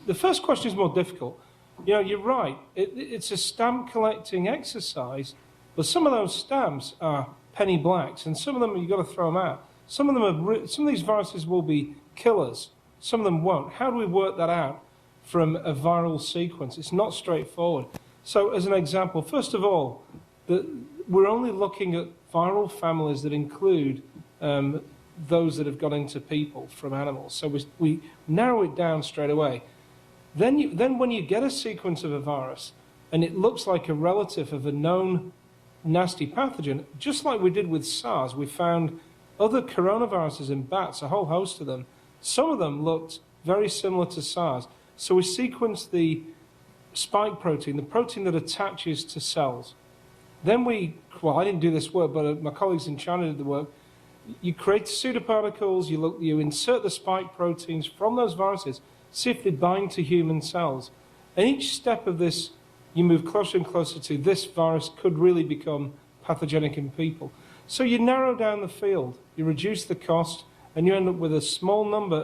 the first question is more difficult. You know, you're right. It's a stamp collecting exercise, but some of those stamps are penny blacks, and some of them you've got to throw them out. Some of these viruses will be killers. Some of them won't. How do we work that out from a viral sequence? It's not straightforward. So, as an example, first of all, we're only looking at viral families that include those that have got into people from animals. So we narrow it down straight away. Then when you get a sequence of a virus and it looks like a relative of a known nasty pathogen, just like we did with SARS, we found other coronaviruses in bats, a whole host of them. Some of them looked very similar to SARS. So we sequenced the spike protein, the protein that attaches to cells. Then I didn't do this work, but my colleagues in China did the work. You create pseudoparticles, you insert the spike proteins from those viruses, see if they bind to human cells. And each step of this, you move closer and closer to this virus could really become pathogenic in people. So you narrow down the field, you reduce the cost, and you end up with a small number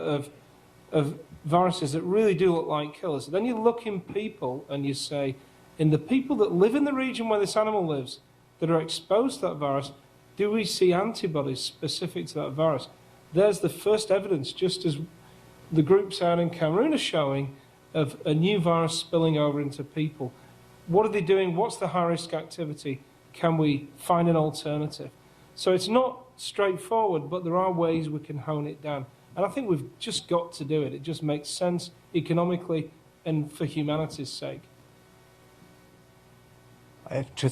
of viruses that really do look like killers. Then you look in people and you say, in the people that live in the region where this animal lives, that are exposed to that virus, do we see antibodies specific to that virus? There's the first evidence, just as the groups out in Cameroon are showing, of a new virus spilling over into people. What are they doing? What's the high-risk activity? Can we find an alternative? So it's not straightforward, but there are ways we can hone it down. And I think we've just got to do it. It just makes sense economically and for humanity's sake. I have just